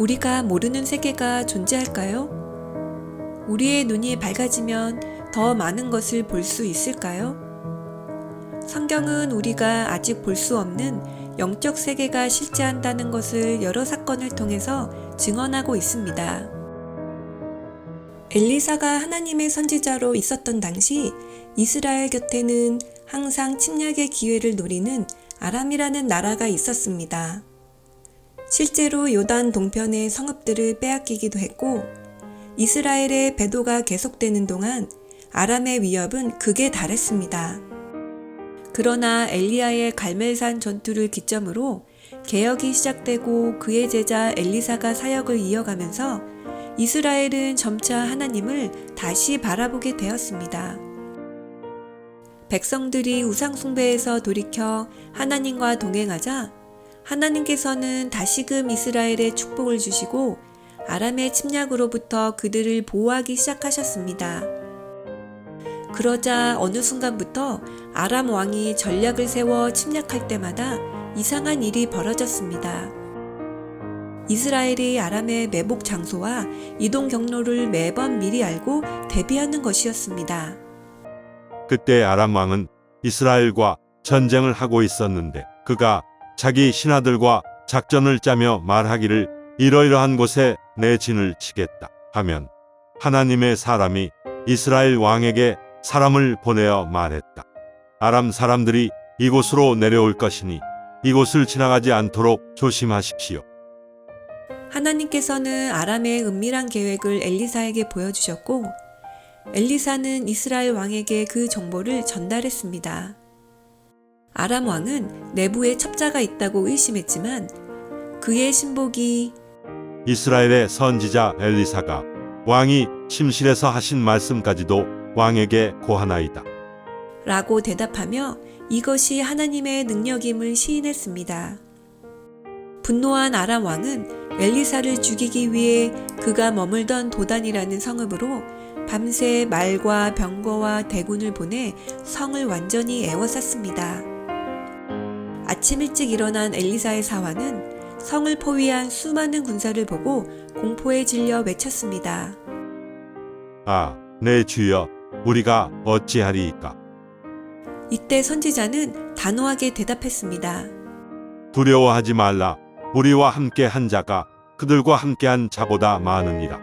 우리가 모르는 세계가 존재할까요? 우리의 눈이 밝아지면 더 많은 것을 볼 수 있을까요? 성경은 우리가 아직 볼 수 없는 영적 세계가 실제한다는 것을 여러 사건을 통해서 증언하고 있습니다. 엘리사가 하나님의 선지자로 있었던 당시 이스라엘 곁에는 항상 침략의 기회를 노리는 아람이라는 나라가 있었습니다. 실제로 요단 동편의 성읍들을 빼앗기기도 했고 이스라엘의 배도가 계속되는 동안 아람의 위협은 극에 달했습니다. 그러나 엘리야의 갈멜산 전투를 기점으로 개혁이 시작되고 그의 제자 엘리사가 사역을 이어가면서 이스라엘은 점차 하나님을 다시 바라보게 되었습니다. 백성들이 우상숭배에서 돌이켜 하나님과 동행하자 하나님께서는 다시금 이스라엘에 축복을 주시고 아람의 침략으로부터 그들을 보호하기 시작하셨습니다. 그러자 어느 순간부터 아람 왕이 전략을 세워 침략할 때마다 이상한 일이 벌어졌습니다. 이스라엘이 아람의 매복 장소와 이동 경로를 매번 미리 알고 대비하는 것이었습니다. 그때 아람 왕은 이스라엘과 전쟁을 하고 있었는데 그가 자기 신하들과 작전을 짜며 말하기를 이러이러한 곳에 내 진을 치겠다 하면 하나님의 사람이 이스라엘 왕에게 사람을 보내어 말했다. 아람 사람들이 이곳으로 내려올 것이니 이곳을 지나가지 않도록 조심하십시오. 하나님께서는 아람의 은밀한 계획을 엘리사에게 보여주셨고 엘리사는 이스라엘 왕에게 그 정보를 전달했습니다. 아람 왕은 내부에 첩자가 있다고 의심했지만 그의 신복이 이스라엘의 선지자 엘리사가 왕이 침실에서 하신 말씀까지도 왕에게 고하나이다 라고 대답하며 이것이 하나님의 능력임을 시인했습니다. 분노한 아람 왕은 엘리사를 죽이기 위해 그가 머물던 도단이라는 성읍으로 밤새 말과 병거와 대군을 보내 성을 완전히 에워쌌습니다. 아침 일찍 일어난 엘리사의 사환은 성을 포위한 수많은 군사를 보고 공포에 질려 외쳤습니다. 아, 내 주여, 우리가 어찌하리이까? 이때 선지자는 단호하게 대답했습니다. 두려워하지 말라. 우리와 함께 한 자가 그들과 함께한 자보다 많으니라.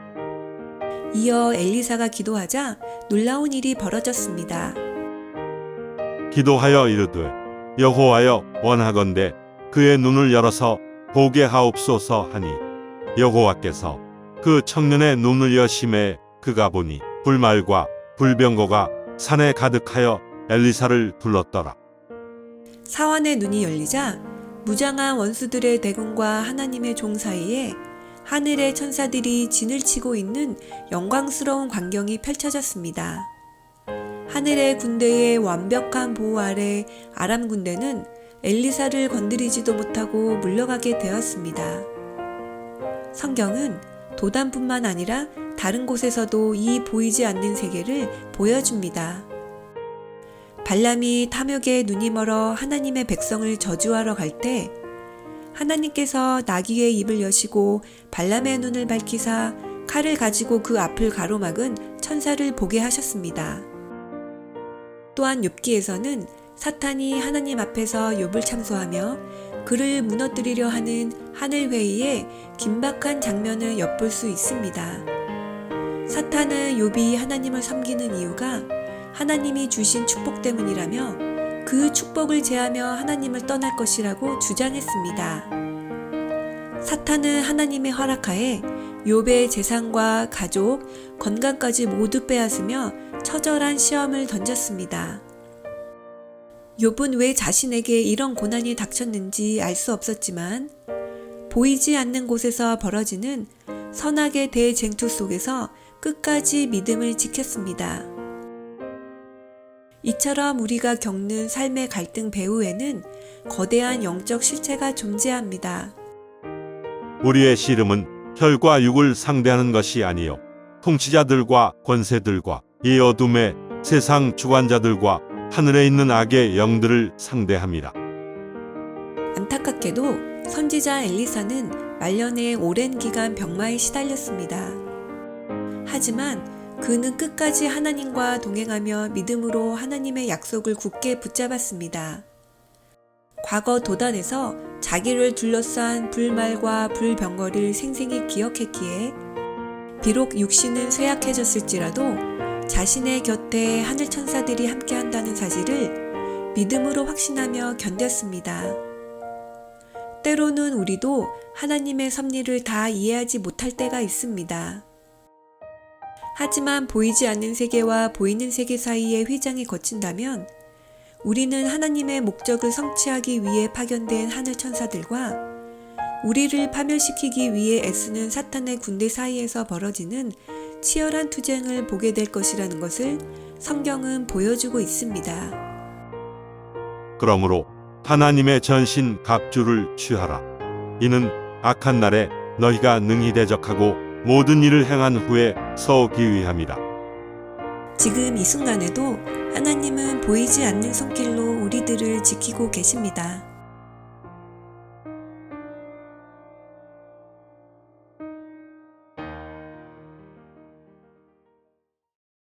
이어 엘리사가 기도하자 놀라운 일이 벌어졌습니다. 기도하여 이르되 여호와여 원하건대 그의 눈을 열어서 보게 하옵소서 하니 여호와께서 그 청년의 눈을 여심해 그가 보니 불말과 불병거가 산에 가득하여 엘리사를 둘렀더라. 사환의 눈이 열리자 무장한 원수들의 대군과 하나님의 종 사이에 하늘의 천사들이 진을 치고 있는 영광스러운 광경이 펼쳐졌습니다. 하늘의 군대의 완벽한 보호 아래 아람 군대는 엘리사를 건드리지도 못하고 물러가게 되었습니다. 성경은 도단뿐만 아니라 다른 곳에서도 이 보이지 않는 세계를 보여줍니다. 발람이 탐욕에 눈이 멀어 하나님의 백성을 저주하러 갈 때 하나님께서 나귀의 입을 여시고 발람의 눈을 밝히사 칼을 가지고 그 앞을 가로막은 천사를 보게 하셨습니다. 또한 욥기에서는 사탄이 하나님 앞에서 욥을 참소하며 그를 무너뜨리려 하는 하늘 회의의 긴박한 장면을 엿볼 수 있습니다. 사탄은 욥이 하나님을 섬기는 이유가 하나님이 주신 축복 때문이라며 그 축복을 제하며 하나님을 떠날 것이라고 주장했습니다. 사탄은 하나님의 허락하에 욥의 재산과 가족, 건강까지 모두 빼앗으며 처절한 시험을 던졌습니다. 욥은 왜 자신에게 이런 고난이 닥쳤는지 알 수 없었지만 보이지 않는 곳에서 벌어지는 선악의 대쟁투 속에서 끝까지 믿음을 지켰습니다. 이처럼 우리가 겪는 삶의 갈등 배후에는 거대한 영적 실체가 존재합니다. 우리의 씨름은 혈과 육을 상대하는 것이 아니요 통치자들과 권세들과 이 어둠의 세상 주관자들과 하늘에 있는 악의 영들을 상대함이라. 안타깝게도 선지자 엘리사는 말년에 오랜 기간 병마에 시달렸습니다. 하지만 그는 끝까지 하나님과 동행하며 믿음으로 하나님의 약속을 굳게 붙잡았습니다. 과거 도단에서 자기를 둘러싼 불말과 불병거를 생생히 기억했기에 비록 육신은 쇠약해졌을지라도 자신의 곁에 하늘 천사들이 함께한다는 사실을 믿음으로 확신하며 견뎠습니다. 때로는 우리도 하나님의 섭리를 다 이해하지 못할 때가 있습니다. 하지만 보이지 않는 세계와 보이는 세계 사이의 휘장이 거친다면 우리는 하나님의 목적을 성취하기 위해 파견된 하늘 천사들과 우리를 파멸시키기 위해 애쓰는 사탄의 군대 사이에서 벌어지는 치열한 투쟁을 보게 될 것이라는 것을 성경은 보여주고 있습니다. 그러므로 하나님의 전신 갑주를 취하라. 이는 악한 날에 너희가 능히 대적하고 모든 일을 행한 후에 서기 위함이라. 지금 이 순간에도 하나님은 보이지 않는 손길로 우리들을 지키고 계십니다.